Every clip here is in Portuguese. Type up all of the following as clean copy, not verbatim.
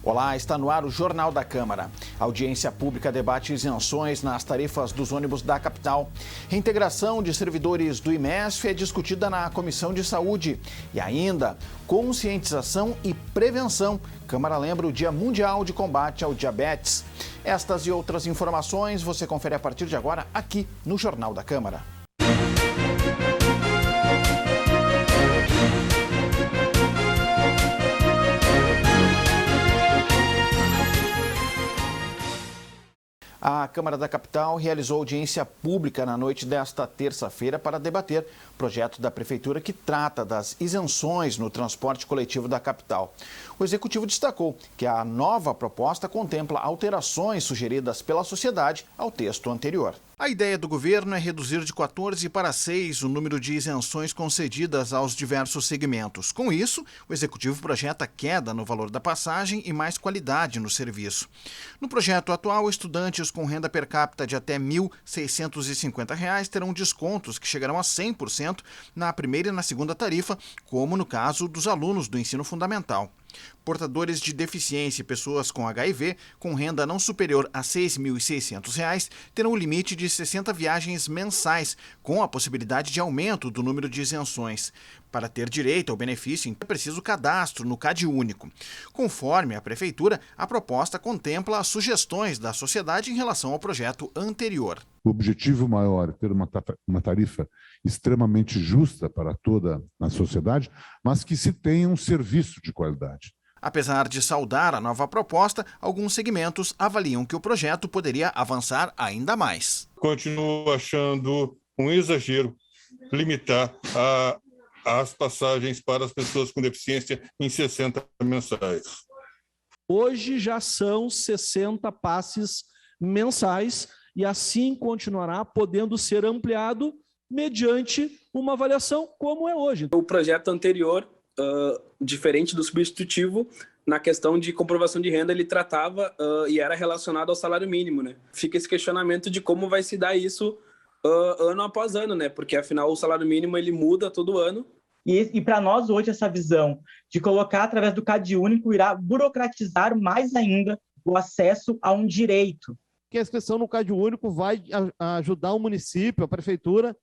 Olá, está no ar o Jornal da Câmara. A audiência pública debate isenções nas tarifas dos ônibus da capital. Reintegração de servidores do IMESF é discutida na Comissão de Saúde. E ainda, conscientização e prevenção. Câmara lembra o Dia Mundial de Combate ao Diabetes. Estas e outras informações você confere a partir de agora aqui no Jornal da Câmara. A Câmara da Capital realizou audiência pública na noite desta terça-feira para debater o projeto da Prefeitura que trata das isenções no transporte coletivo da capital. O Executivo destacou que a nova proposta contempla alterações sugeridas pela sociedade ao texto anterior. A ideia do governo é reduzir de 14 para 6 o número de isenções concedidas aos diversos segmentos. Com isso, o Executivo projeta queda no valor da passagem e mais qualidade no serviço. No projeto atual, estudantes com renda per capita de até R$ 1.650 terão descontos que chegarão a 100% na primeira e na segunda tarifa, como no caso dos alunos do ensino fundamental. Portadores de deficiência e pessoas com HIV, com renda não superior a R$ 6.600, terão o limite de 60 viagens mensais, com a possibilidade de aumento do número de isenções. Para ter direito ao benefício, é preciso cadastro no CadÚnico. Conforme a Prefeitura, a proposta contempla as sugestões da sociedade em relação ao projeto anterior. O objetivo maior é ter uma tarifa extremamente justa para toda a sociedade, mas que se tenha um serviço de qualidade. Apesar de saudar a nova proposta, alguns segmentos avaliam que o projeto poderia avançar ainda mais. Continuo achando um exagero limitar as passagens para as pessoas com deficiência em 60 mensais. Hoje já são 60 passes mensais e assim continuará podendo ser ampliado mediante uma avaliação como é hoje. O projeto anterior, diferente do substitutivo, na questão de comprovação de renda, ele tratava e era relacionado ao salário mínimo, né? Fica esse questionamento de como vai se dar isso ano após ano, né? Porque afinal o salário mínimo ele muda todo ano. E para nós hoje essa visão de colocar através do CadÚnico irá burocratizar mais ainda o acesso a um direito. Que a inscrição no CadÚnico vai ajudar o município, a prefeitura,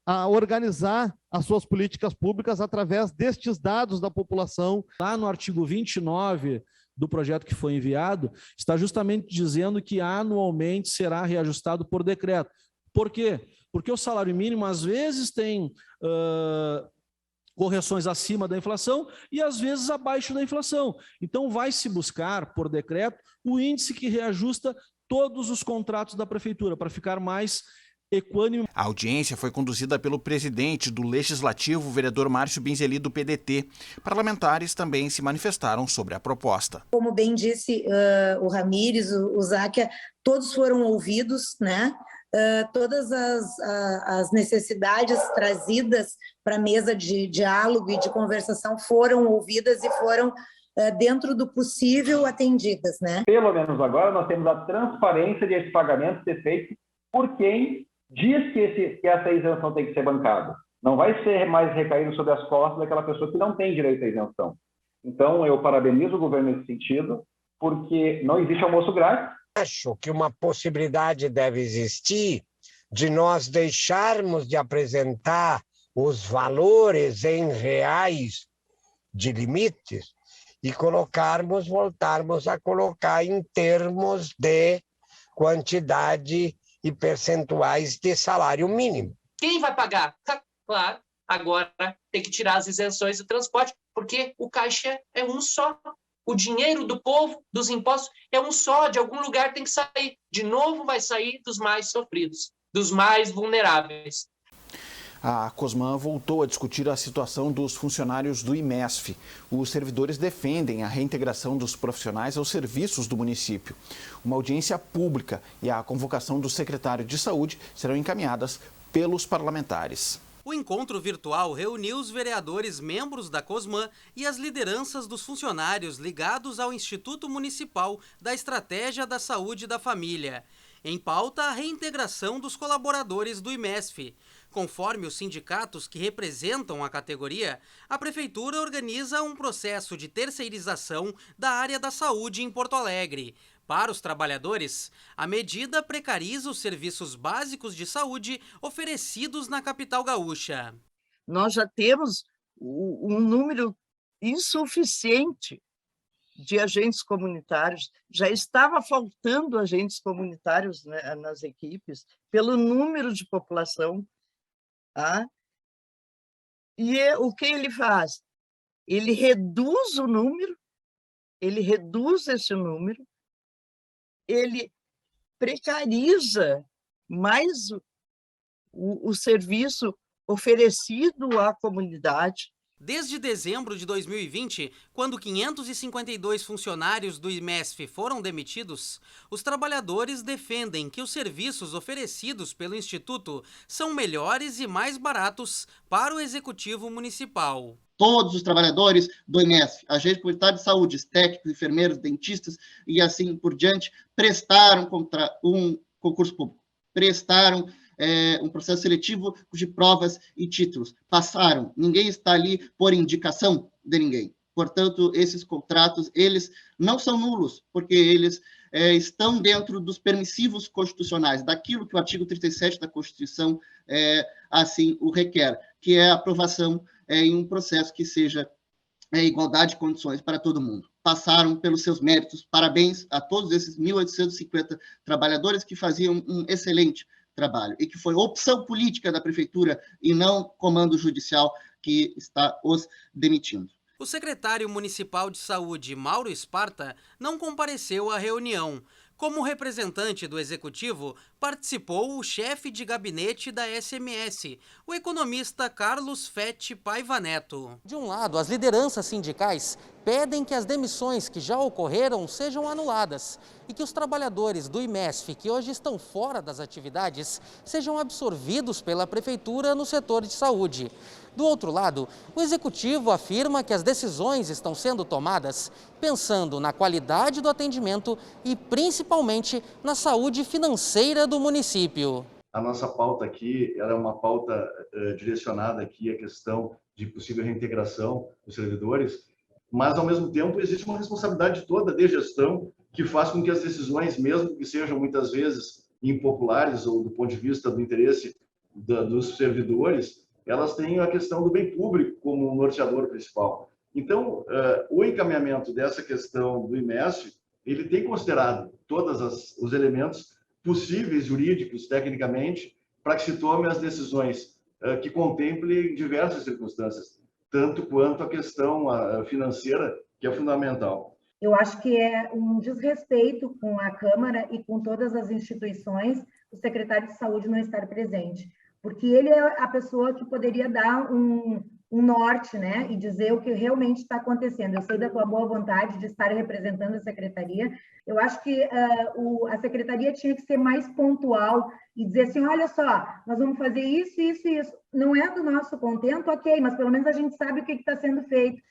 a organizar as suas políticas públicas através destes dados da população. Lá no artigo 29 do projeto que foi enviado, está justamente dizendo que anualmente será reajustado por decreto. Por quê? Porque o salário mínimo às vezes tem correções acima da inflação e às vezes abaixo da inflação. Então vai se buscar por decreto o índice que reajusta todos os contratos da prefeitura para ficar mais equânime. A audiência foi conduzida pelo presidente do Legislativo, o vereador Márcio Binzeli, do PDT. Parlamentares também se manifestaram sobre a proposta. Como bem disse o Ramires, o Záquia, todos foram ouvidos, né? Todas as necessidades trazidas para a mesa de diálogo e de conversação foram ouvidas e foram, dentro do possível, atendidas, né? Pelo menos agora nós temos a transparência de esse pagamento ser feito por quem diz que essa isenção tem que ser bancada. Não vai ser mais recaído sobre as costas daquela pessoa que não tem direito à isenção. Então, eu parabenizo o governo nesse sentido, porque não existe almoço grátis. Acho que uma possibilidade deve existir de nós deixarmos de apresentar os valores em reais de limites e voltarmos a colocar em termos de quantidade e percentuais de salário mínimo. Quem vai pagar? Claro, agora tem que tirar as isenções do transporte, porque o caixa é um só. O dinheiro do povo, dos impostos, é um só. De algum lugar tem que sair. De novo vai sair dos mais sofridos, dos mais vulneráveis. A Cosman voltou a discutir a situação dos funcionários do IMESF. Os servidores defendem a reintegração dos profissionais aos serviços do município. Uma audiência pública e a convocação do secretário de Saúde serão encaminhadas pelos parlamentares. O encontro virtual reuniu os vereadores membros da Cosman e as lideranças dos funcionários ligados ao Instituto Municipal da Estratégia da Saúde da Família. Em pauta, a reintegração dos colaboradores do IMESF. Conforme os sindicatos que representam a categoria, a Prefeitura organiza um processo de terceirização da área da saúde em Porto Alegre. Para os trabalhadores, a medida precariza os serviços básicos de saúde oferecidos na capital gaúcha. Nós já temos um número insuficiente de agentes comunitários, já estava faltando agentes comunitários, né, nas equipes, pelo número de população. Tá? E o que ele faz? Ele reduz o número, ele reduz esse número, ele precariza mais o serviço oferecido à comunidade. Desde dezembro de 2020, quando 552 funcionários do IMESF foram demitidos, os trabalhadores defendem que os serviços oferecidos pelo Instituto são melhores e mais baratos para o Executivo Municipal. Todos os trabalhadores do IMESF, agentes comunitários de saúde, técnicos, enfermeiros, dentistas e assim por diante, prestaram um concurso público, prestaram um processo seletivo de provas e títulos. Passaram. Ninguém está ali por indicação de ninguém. Portanto, esses contratos, eles não são nulos, porque eles estão dentro dos permissivos constitucionais, daquilo que o artigo 37 da Constituição assim o requer, que é a aprovação em um processo que seja igualdade de condições para todo mundo. Passaram pelos seus méritos. Parabéns a todos esses 1.850 trabalhadores que faziam um excelente trabalho, e que foi opção política da Prefeitura e não comando judicial que está os demitindo. O secretário municipal de saúde, Mauro Esparta, não compareceu à reunião. Como representante do Executivo, participou o chefe de gabinete da SMS, o economista Carlos Fete Paiva Neto. De um lado, as lideranças sindicais pedem que as demissões que já ocorreram sejam anuladas e que os trabalhadores do IMESF, que hoje estão fora das atividades, sejam absorvidos pela Prefeitura no setor de saúde. Do outro lado, o Executivo afirma que as decisões estão sendo tomadas pensando na qualidade do atendimento e principalmente na saúde financeira do município. A nossa pauta aqui ela é uma pauta direcionada aqui à questão de possível reintegração dos servidores, mas, ao mesmo tempo, existe uma responsabilidade toda de gestão que faz com que as decisões, mesmo que sejam muitas vezes impopulares ou do ponto de vista do interesse dos servidores, elas têm a questão do bem público como norteador principal. Então, o encaminhamento dessa questão do IMESF, ele tem considerado todos os elementos possíveis, jurídicos, tecnicamente, para que se tome as decisões que contemplem diversas circunstâncias, tanto quanto a questão financeira, que é fundamental. Eu acho que é um desrespeito com a Câmara e com todas as instituições o secretário de Saúde não estar presente, porque ele é a pessoa que poderia dar um norte, né, e dizer o que realmente está acontecendo. Eu sei da tua boa vontade de estar representando a secretaria. Eu acho que a secretaria tinha que ser mais pontual e dizer assim, olha só, nós vamos fazer isso, isso e isso. Não é do nosso contento, ok, mas pelo menos a gente sabe o que está sendo feito.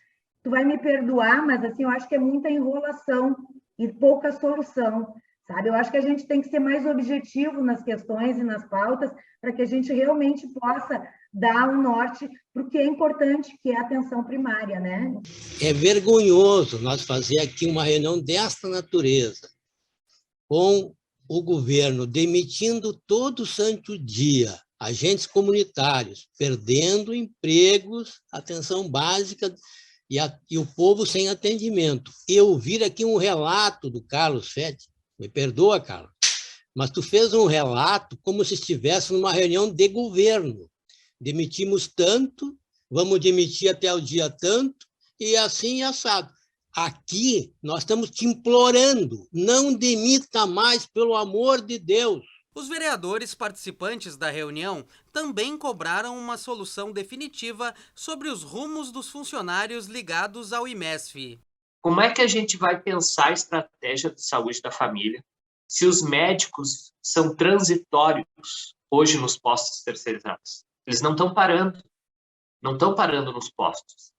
Tu vai me perdoar, mas assim, eu acho que é muita enrolação e pouca solução, sabe? Eu acho que a gente tem que ser mais objetivo nas questões e nas pautas para que a gente realmente possa dar um norte para o que é importante, que é a atenção primária, né? É vergonhoso nós fazer aqui uma reunião desta natureza, com o governo demitindo todo santo dia agentes comunitários, perdendo empregos, atenção básica e o povo sem atendimento. Eu ouvir aqui um relato do Carlos Fete, me perdoa, Carlos, mas tu fez um relato como se estivesse numa reunião de governo. Demitimos tanto, vamos demitir até o dia tanto, e assim assado. Aqui nós estamos te implorando, não demita mais, pelo amor de Deus. Os vereadores participantes da reunião também cobraram uma solução definitiva sobre os rumos dos funcionários ligados ao IMESF. Como é que a gente vai pensar a estratégia de saúde da família se os médicos são transitórios hoje nos postos terceirizados? Eles não estão parando nos postos.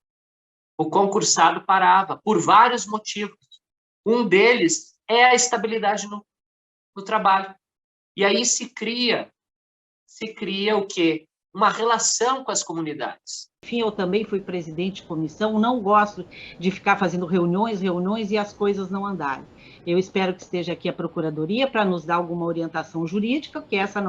O concursado parava por vários motivos. Um deles é a estabilidade no trabalho. E aí se cria o quê? uma relação com as comunidades. Enfim, eu também fui presidente de comissão, não gosto de ficar fazendo reuniões e as coisas não andarem. Eu espero que esteja aqui a Procuradoria para nos dar alguma orientação jurídica, que essa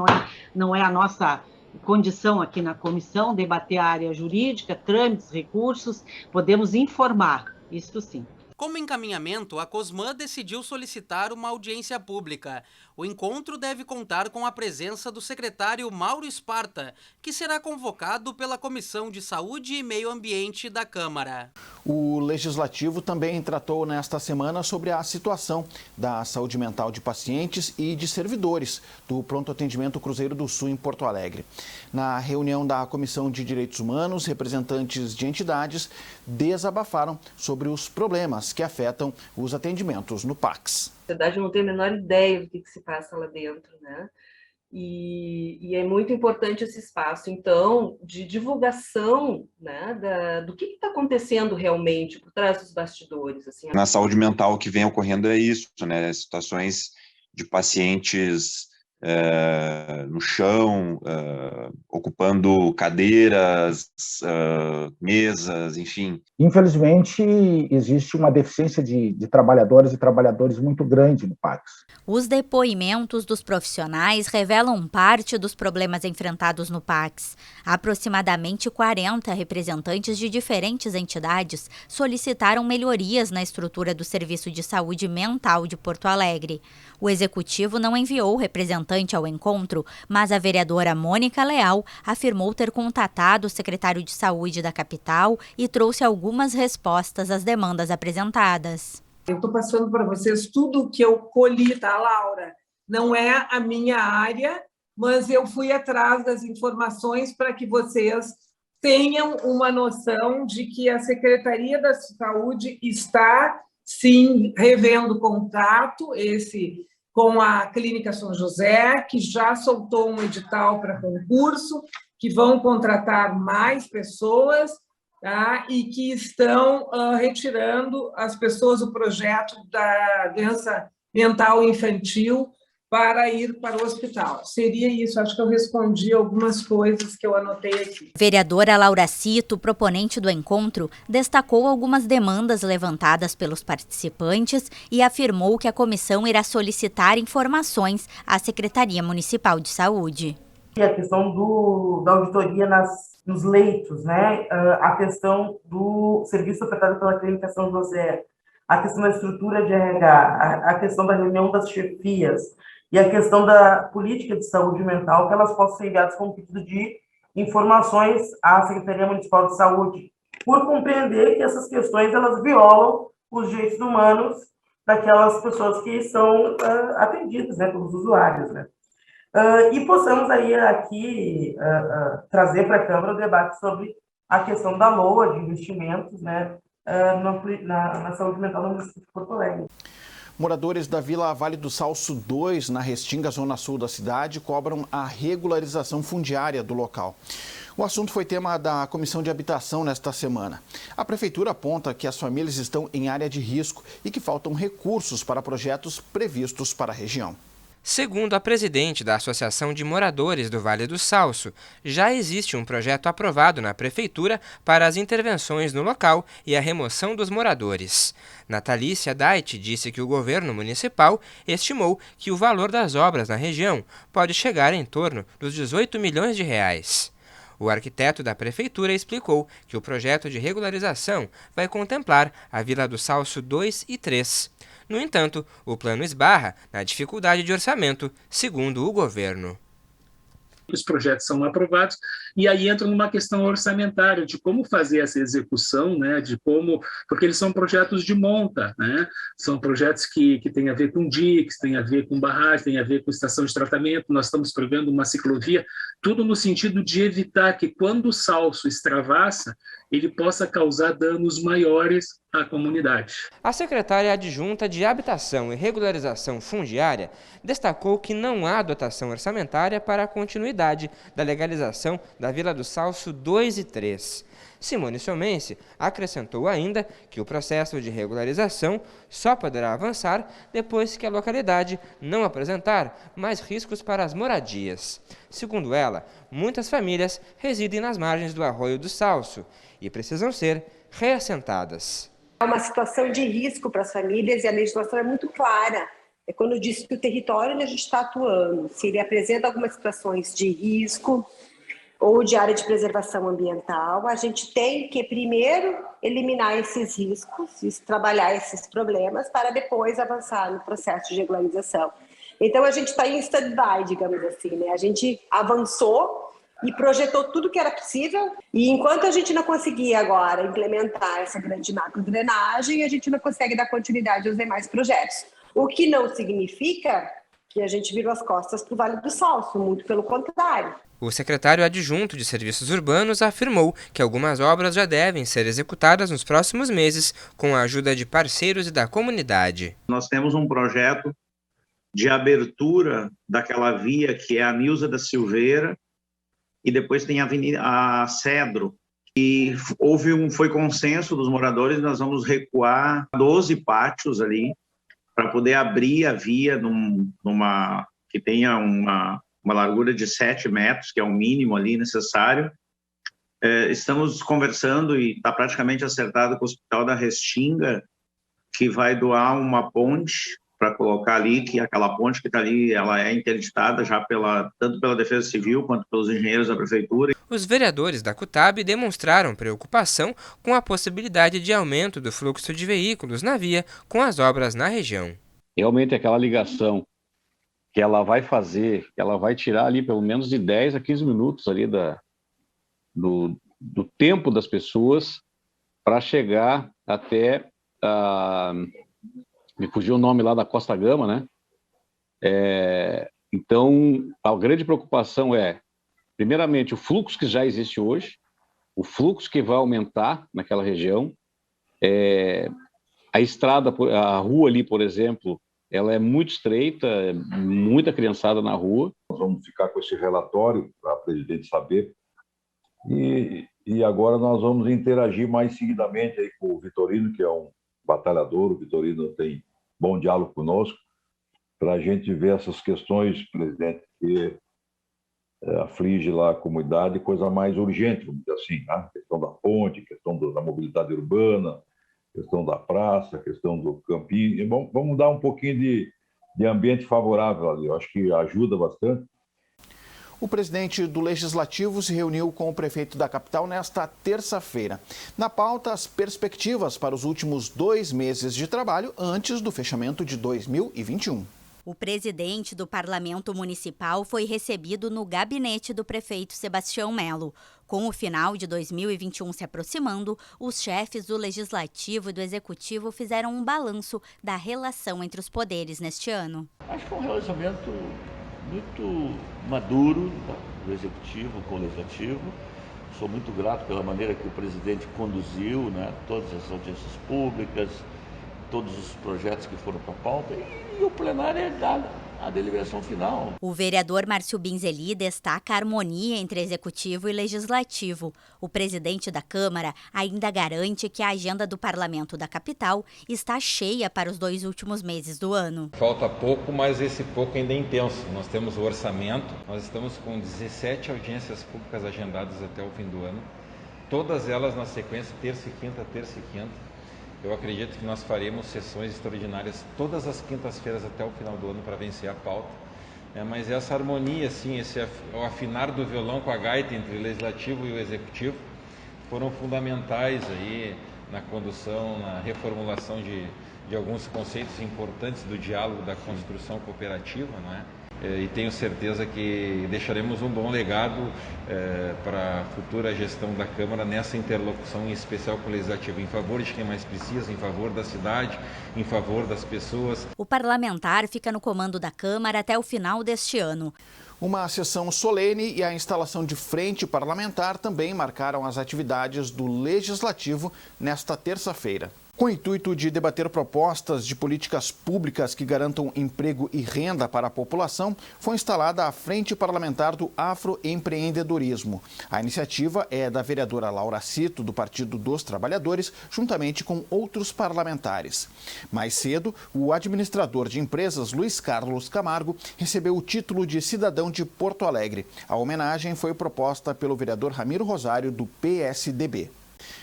não é a nossa condição aqui na comissão, debater a área jurídica, trâmites, recursos, podemos informar, isso sim. Como encaminhamento, a Cosmã decidiu solicitar uma audiência pública. O encontro deve contar com a presença do secretário Mauro Esparta, que será convocado pela Comissão de Saúde e Meio Ambiente da Câmara. O Legislativo também tratou nesta semana sobre a situação da saúde mental de pacientes e de servidores do Pronto Atendimento Cruzeiro do Sul em Porto Alegre. Na reunião da Comissão de Direitos Humanos, representantes de entidades desabafaram sobre os problemas que afetam os atendimentos no PACS. A sociedade não tem a menor ideia do que se passa lá dentro, né? E é muito importante esse espaço, então, de divulgação, né, do que está acontecendo realmente por trás dos bastidores. Assim. Na saúde mental, o que vem ocorrendo é isso, né? Situações de pacientes no chão, ocupando cadeiras, mesas, enfim. Infelizmente, existe uma deficiência de trabalhadoras e trabalhadores muito grande no PACS. Os depoimentos dos profissionais revelam parte dos problemas enfrentados no PACS. Aproximadamente 40 representantes de diferentes entidades solicitaram melhorias na estrutura do Serviço de Saúde Mental de Porto Alegre. O Executivo não enviou representante ao encontro, mas a vereadora Mônica Leal afirmou ter contatado o secretário de Saúde da capital e trouxe algumas respostas às demandas apresentadas. Eu estou passando para vocês tudo o que eu colhi, tá, Laura? Não é a minha área, mas eu fui atrás das informações para que vocês tenham uma noção de que a Secretaria da Saúde está, sim, revendo o contrato, com a Clínica São José, que já soltou um edital para concurso, que vão contratar mais pessoas, tá? E que estão retirando as pessoas do projeto da doença mental infantil para ir para o hospital. Seria isso, acho que eu respondi algumas coisas que eu anotei aqui. Vereadora Laura Cito, proponente do encontro, destacou algumas demandas levantadas pelos participantes e afirmou que a comissão irá solicitar informações à Secretaria Municipal de Saúde. A questão da auditoria nos leitos, né? A questão do serviço ofertado pela Clínica São José, a questão da estrutura de RH, a questão da reunião das chefias e a questão da política de saúde mental, que elas possam ser enviadas como pedido de informações à Secretaria Municipal de Saúde, por compreender que essas questões elas violam os direitos humanos daquelas pessoas que são atendidas, né, pelos usuários, né? E possamos aí aqui trazer para a Câmara o debate sobre a questão da LOA de investimentos, né, na saúde mental no município de Porto Alegre. Moradores da Vila Vale do Salso 2, na Restinga, zona sul da cidade, cobram a regularização fundiária do local. O assunto foi tema da Comissão de Habitação nesta semana. A Prefeitura aponta que as famílias estão em área de risco e que faltam recursos para projetos previstos para a região. Segundo a presidente da Associação de Moradores do Vale do Salso, já existe um projeto aprovado na Prefeitura para as intervenções no local e a remoção dos moradores. Natalícia Dait disse que o governo municipal estimou que o valor das obras na região pode chegar em torno dos 18 milhões de reais. O arquiteto da Prefeitura explicou que o projeto de regularização vai contemplar a Vila do Salso 2 e 3. No entanto, o plano esbarra na dificuldade de orçamento, segundo o governo. Os projetos são aprovados e aí entra numa questão orçamentária de como fazer essa execução, né, porque eles são projetos de monta, né, são projetos que têm a ver com diques, têm a ver com barragem, têm a ver com estação de tratamento, nós estamos prevendo uma ciclovia, tudo no sentido de evitar que quando o salso extravassa, ele possa causar danos maiores à comunidade. A secretária adjunta de Habitação e Regularização Fundiária destacou que não há dotação orçamentária para a continuidade da legalização da Vila do Salso 2 e 3. Simone Somense acrescentou ainda que o processo de regularização só poderá avançar depois que a localidade não apresentar mais riscos para as moradias. Segundo ela, muitas famílias residem nas margens do Arroio do Salso e precisam ser reassentadas. É uma situação de risco para as famílias e a legislação é muito clara. É quando diz que o território onde a gente está atuando, se ele apresenta algumas situações de risco ou de área de preservação ambiental, a gente tem que primeiro eliminar esses riscos, trabalhar esses problemas, para depois avançar no processo de regularização. Então, a gente está em stand-by, digamos assim, né? A gente avançou e projetou tudo que era possível, e enquanto a gente não conseguir agora implementar essa grande macro-drenagem, a gente não consegue dar continuidade aos demais projetos. O que não significa que a gente virou as costas para o Vale do Salso, muito pelo contrário. O secretário adjunto de Serviços Urbanos afirmou que algumas obras já devem ser executadas nos próximos meses com a ajuda de parceiros e da comunidade. Nós temos um projeto de abertura daquela via que é a Nilza da Silveira, e depois tem a Cedro, e foi consenso dos moradores, nós vamos recuar 12 pátios ali, para poder abrir a via que tenha uma largura de 7 metros, que é o mínimo ali necessário. Estamos conversando e está praticamente acertado com o Hospital da Restinga, que vai doar uma ponte para colocar ali, que aquela ponte que está ali, ela é interditada já tanto pela Defesa Civil quanto pelos engenheiros da Prefeitura. Os vereadores da CUTAB demonstraram preocupação com a possibilidade de aumento do fluxo de veículos na via com as obras na região. Realmente aquela ligação que ela vai fazer, que ela vai tirar ali pelo menos de 10 a 15 minutos ali do tempo das pessoas para chegar até me fugiu o nome lá da Costa Gama, né? Então, a grande preocupação é, primeiramente, o fluxo que já existe hoje, o fluxo que vai aumentar naquela região, a estrada, a rua ali, por exemplo, ela é muito estreita, muita criançada na rua. Nós vamos ficar com esse relatório para a presidente saber, e agora nós vamos interagir mais seguidamente aí com o Vitorino, que é um batalhador. O Vitorino tem bom diálogo conosco, para a gente ver essas questões, presidente, que aflige lá a comunidade, coisa mais urgente, vamos dizer assim, né? Questão da ponte, questão da mobilidade urbana, questão da praça, questão do campinho. E vamos dar um pouquinho de ambiente favorável ali, eu acho que ajuda bastante. O presidente do Legislativo se reuniu com o prefeito da capital nesta terça-feira. Na pauta, as perspectivas para os últimos 2 meses de trabalho antes do fechamento de 2021. O presidente do Parlamento Municipal foi recebido no gabinete do prefeito Sebastião Melo. Com o final de 2021 se aproximando, os chefes do Legislativo e do Executivo fizeram um balanço da relação entre os poderes neste ano. Acho que foi um relacionamento muito maduro do Executivo com o Legislativo. Sou muito grato pela maneira que o presidente conduziu, né, todas as audiências públicas, todos os projetos que foram para a pauta, e o plenário é dado a deliberação final. O vereador Márcio Binzeli destaca a harmonia entre Executivo e Legislativo. O presidente da Câmara ainda garante que a agenda do Parlamento da capital está cheia para os 2 últimos meses do ano. Falta pouco, mas esse pouco ainda é intenso. Nós temos o orçamento, nós estamos com 17 audiências públicas agendadas até o fim do ano, todas elas na sequência terça e quinta, terça e quinta. Eu acredito que nós faremos sessões extraordinárias todas as quintas-feiras até o final do ano para vencer a pauta. Mas essa harmonia, assim, o afinar do violão com a gaita entre o Legislativo e o Executivo foram fundamentais aí na condução, na reformulação de alguns conceitos importantes do diálogo da construção cooperativa, né? E tenho certeza que deixaremos um bom legado para a futura gestão da Câmara nessa interlocução, em especial com o Legislativo, em favor de quem mais precisa, em favor da cidade, em favor das pessoas. O parlamentar fica no comando da Câmara até o final deste ano. Uma sessão solene e a instalação de frente parlamentar também marcaram as atividades do Legislativo nesta terça-feira. Com o intuito de debater propostas de políticas públicas que garantam emprego e renda para a população, foi instalada a Frente Parlamentar do Afroempreendedorismo. A iniciativa é da vereadora Laura Cito, do Partido dos Trabalhadores, juntamente com outros parlamentares. Mais cedo, o administrador de empresas, Luiz Carlos Camargo, recebeu o título de cidadão de Porto Alegre. A homenagem foi proposta pelo vereador Ramiro Rosário, do PSDB.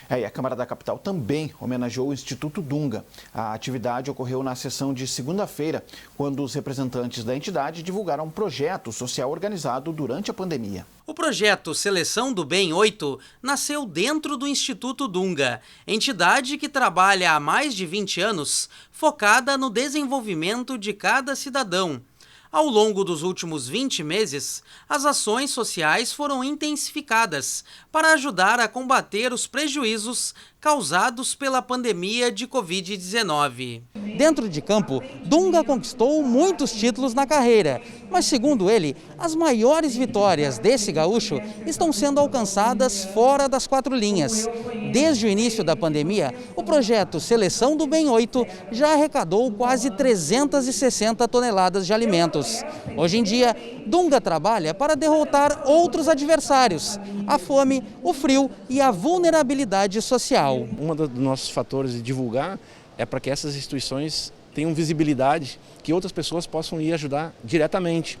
E a Câmara da Capital também homenageou o Instituto Dunga. A atividade ocorreu na sessão de segunda-feira, quando os representantes da entidade divulgaram um projeto social organizado durante a pandemia. O projeto Seleção do Bem 8 nasceu dentro do Instituto Dunga, entidade que trabalha há mais de 20 anos, focada no desenvolvimento de cada cidadão. Ao longo dos últimos 20 meses, as ações sociais foram intensificadas para ajudar a combater os prejuízos causados pela pandemia de Covid-19. Dentro de campo, Dunga conquistou muitos títulos na carreira, mas segundo ele, as maiores vitórias desse gaúcho estão sendo alcançadas fora das 4 linhas. Desde o início da pandemia, o projeto Seleção do Bem 8 já arrecadou quase 360 toneladas de alimentos. Hoje em dia, Dunga trabalha para derrotar outros adversários, a fome, o frio e a vulnerabilidade social. Um dos nossos fatores de divulgar é para que essas instituições tenham visibilidade, que outras pessoas possam ir ajudar diretamente.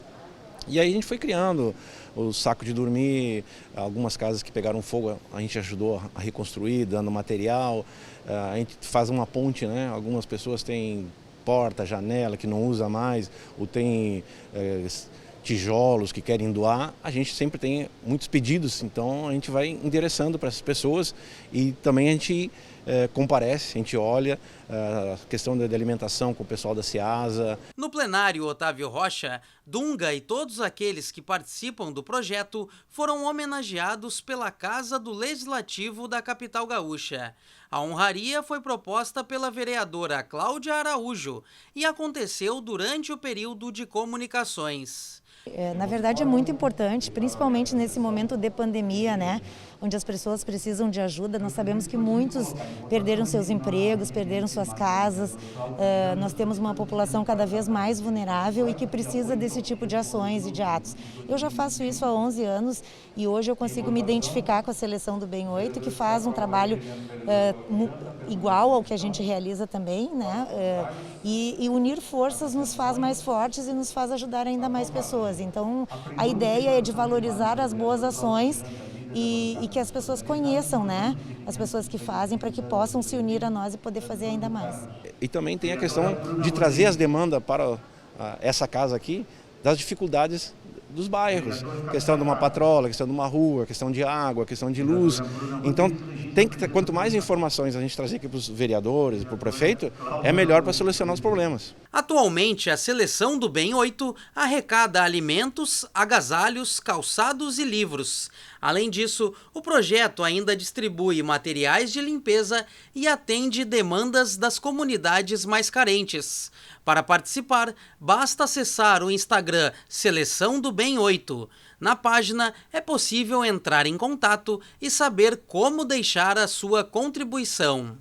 E aí a gente foi criando o saco de dormir, algumas casas que pegaram fogo a gente ajudou a reconstruir, dando material, a gente faz uma ponte, né? Algumas pessoas têm porta, janela que não usa mais, ou tem tijolos que querem doar, a gente sempre tem muitos pedidos, então a gente vai endereçando para essas pessoas e também a gente comparece, a gente olha a questão da alimentação com o pessoal da Ceasa. No plenário Otávio Rocha, Dunga e todos aqueles que participam do projeto foram homenageados pela Casa do Legislativo da capital gaúcha. A honraria foi proposta pela vereadora Cláudia Araújo e aconteceu durante o período de comunicações. Na verdade é muito importante, principalmente nesse momento de pandemia, né, onde as pessoas precisam de ajuda. Nós sabemos que muitos perderam seus empregos, perderam suas casas. Nós temos uma população cada vez mais vulnerável e que precisa desse tipo de ações e de atos. Eu já faço isso há 11 anos e hoje eu consigo me identificar com a Seleção do Bem 8, que faz um trabalho igual ao que a gente realiza também, né, e unir forças nos faz mais fortes e nos faz ajudar ainda mais pessoas. Então, a ideia é de valorizar as boas ações e que as pessoas conheçam, né, as pessoas que fazem, para que possam se unir a nós e poder fazer ainda mais. E também tem a questão de trazer as demandas para essa casa aqui, das dificuldades dos bairros, questão de uma patrola, questão de uma rua, questão de água, questão de luz. Então, tem que ter, quanto mais informações a gente trazer aqui para os vereadores, para o prefeito, é melhor para solucionar os problemas. Atualmente, a Seleção do Bem 8 arrecada alimentos, agasalhos, calçados e livros. Além disso, o projeto ainda distribui materiais de limpeza e atende demandas das comunidades mais carentes. Para participar, basta acessar o Instagram Seleção do Bem 8. Na página é possível entrar em contato e saber como deixar a sua contribuição.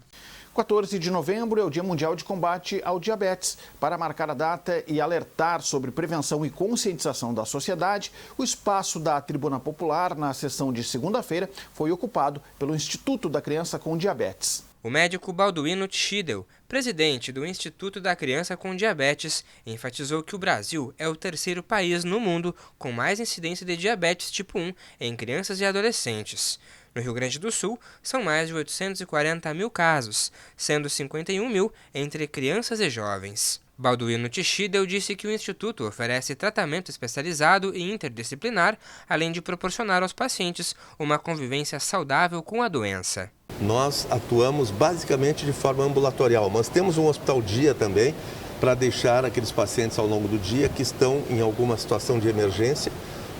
14 de novembro é o Dia Mundial de Combate ao Diabetes. Para marcar a data e alertar sobre prevenção e conscientização da sociedade, o espaço da Tribuna Popular, na sessão de segunda-feira, foi ocupado pelo Instituto da Criança com Diabetes. O médico Balduino Tschidel, presidente do Instituto da Criança com Diabetes, enfatizou que o Brasil é o terceiro país no mundo com mais incidência de diabetes tipo 1 em crianças e adolescentes. No Rio Grande do Sul, são mais de 840 mil casos, sendo 51 mil entre crianças e jovens. Balduino Tschidel disse que o Instituto oferece tratamento especializado e interdisciplinar, além de proporcionar aos pacientes uma convivência saudável com a doença. Nós atuamos basicamente de forma ambulatorial, mas temos um hospital-dia também para deixar aqueles pacientes ao longo do dia que estão em alguma situação de emergência,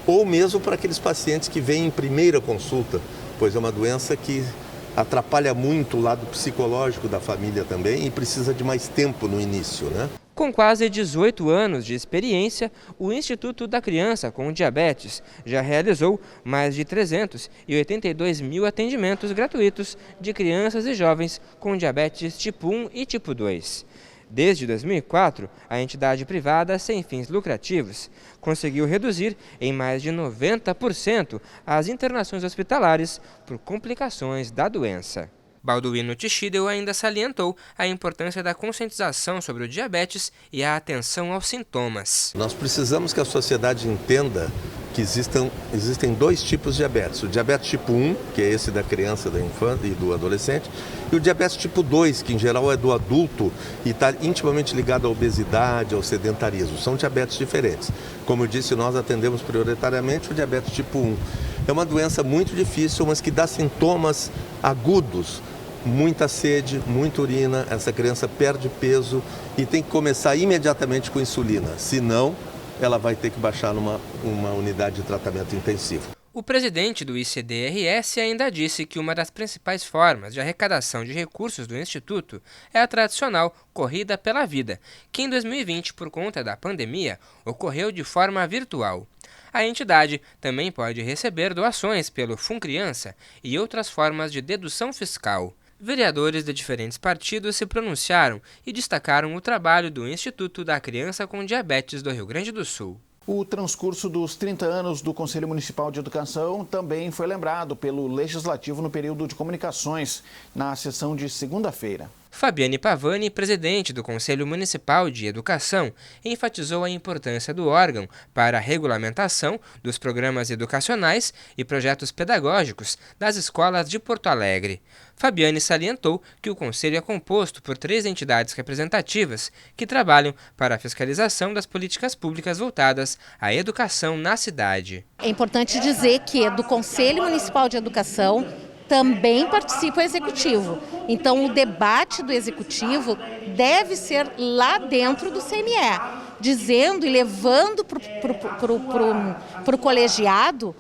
ou mesmo para aqueles pacientes que vêm em primeira consulta, pois é uma doença que atrapalha muito o lado psicológico da família também e precisa de mais tempo no início, né? Com quase 18 anos de experiência, o Instituto da Criança com Diabetes já realizou mais de 382 mil atendimentos gratuitos de crianças e jovens com diabetes tipo 1 e tipo 2. Desde 2004, a entidade privada sem fins lucrativos conseguiu reduzir em mais de 90% as internações hospitalares por complicações da doença. Balduino Tichidel ainda salientou a importância da conscientização sobre o diabetes e a atenção aos sintomas. Nós precisamos que a sociedade entenda que existem dois tipos de diabetes. O diabetes tipo 1, que é esse da criança, da infância e do adolescente, e o diabetes tipo 2, que em geral é do adulto e está intimamente ligado à obesidade, ao sedentarismo. São diabetes diferentes. Como eu disse, nós atendemos prioritariamente o diabetes tipo 1. É uma doença muito difícil, mas que dá sintomas agudos. Muita sede, muita urina, essa criança perde peso e tem que começar imediatamente com insulina, senão ela vai ter que baixar numa unidade de tratamento intensivo. O presidente do ICDRS ainda disse que uma das principais formas de arrecadação de recursos do Instituto é a tradicional Corrida pela Vida, que em 2020, por conta da pandemia, ocorreu de forma virtual. A entidade também pode receber doações pelo FUNCriança e outras formas de dedução fiscal. Vereadores de diferentes partidos se pronunciaram e destacaram o trabalho do Instituto da Criança com Diabetes do Rio Grande do Sul. O transcurso dos 30 anos do Conselho Municipal de Educação também foi lembrado pelo Legislativo no período de comunicações, na sessão de segunda-feira. Fabiane Pavani, presidente do Conselho Municipal de Educação, enfatizou a importância do órgão para a regulamentação dos programas educacionais e projetos pedagógicos das escolas de Porto Alegre. Fabiane salientou que o Conselho é composto por 3 entidades representativas que trabalham para a fiscalização das políticas públicas voltadas à educação na cidade. É importante dizer que do Conselho Municipal de Educação também participa o Executivo. Então, o debate do Executivo deve ser lá dentro do CME, dizendo e levando para o colegiado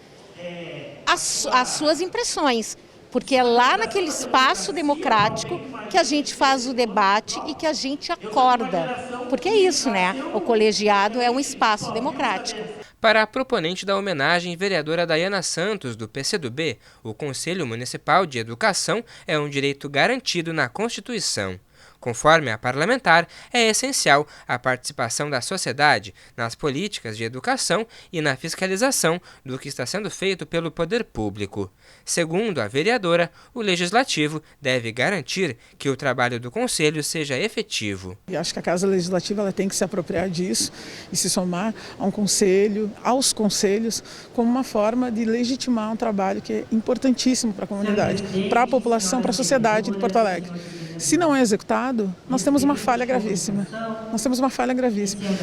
as suas impressões, porque é lá naquele espaço democrático que a gente faz o debate e que a gente acorda. Porque é isso, né? O colegiado é um espaço democrático. Para a proponente da homenagem, vereadora Dayana Santos, do PCdoB, o Conselho Municipal de Educação é um direito garantido na Constituição. Conforme a parlamentar, é essencial a participação da sociedade nas políticas de educação e na fiscalização do que está sendo feito pelo poder público. Segundo a vereadora, o Legislativo deve garantir que o trabalho do Conselho seja efetivo. E acho que a Casa Legislativa ela tem que se apropriar disso e se somar a um conselho, aos conselhos, como uma forma de legitimar um trabalho que é importantíssimo para a comunidade, para a população, para a sociedade de Porto Alegre. Se não é executado, nós temos uma falha gravíssima.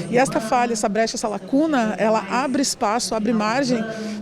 E esta falha, essa brecha, essa lacuna, ela abre espaço, abre margem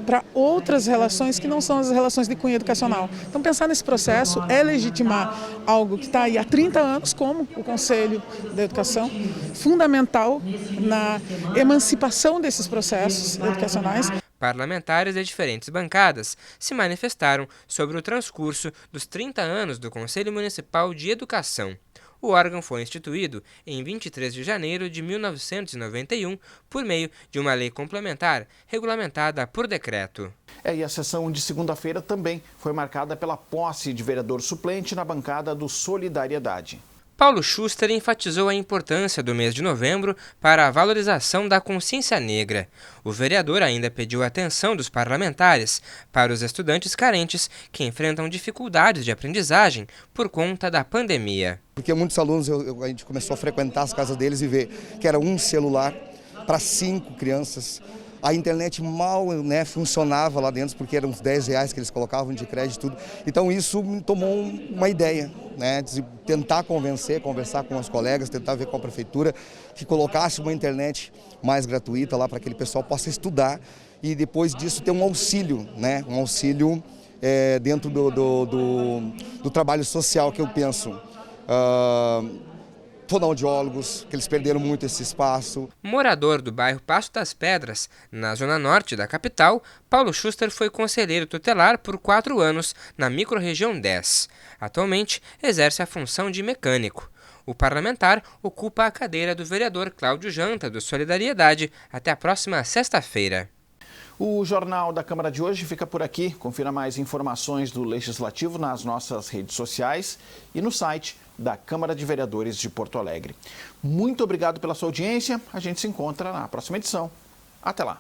para outras relações que não são as relações de cunho educacional. Então, pensar nesse processo é legitimar algo que está aí há 30 anos, como o Conselho da Educação, fundamental na emancipação desses processos educacionais. Parlamentares de diferentes bancadas se manifestaram sobre o transcurso dos 30 anos do Conselho Municipal de Educação. O órgão foi instituído em 23 de janeiro de 1991 por meio de uma lei complementar regulamentada por decreto. E a sessão de segunda-feira também foi marcada pela posse de vereador suplente na bancada do Solidariedade. Paulo Schuster enfatizou a importância do mês de novembro para a valorização da consciência negra. O vereador ainda pediu a atenção dos parlamentares para os estudantes carentes que enfrentam dificuldades de aprendizagem por conta da pandemia. Porque muitos alunos, a gente começou a frequentar as casas deles e ver que era um celular para 5 crianças. A internet mal funcionava lá dentro, porque eram uns R$10 que eles colocavam de crédito e tudo. Então isso me tomou uma ideia, de tentar conversar com os colegas, tentar ver com a prefeitura, que colocasse uma internet mais gratuita lá para que aquele pessoal possa estudar e depois disso ter um auxílio, dentro do trabalho social que eu penso. fonoaudiólogos, que eles perderam muito esse espaço. Morador do bairro Passo das Pedras, na zona norte da capital, Paulo Schuster foi conselheiro tutelar por 4 anos na microrregião 10. Atualmente, exerce a função de mecânico. O parlamentar ocupa a cadeira do vereador Cláudio Janta, do Solidariedade, até a próxima sexta-feira. O Jornal da Câmara de hoje fica por aqui. Confira mais informações do Legislativo nas nossas redes sociais e no site da Câmara de Vereadores de Porto Alegre. Muito obrigado pela sua audiência. A gente se encontra na próxima edição. Até lá.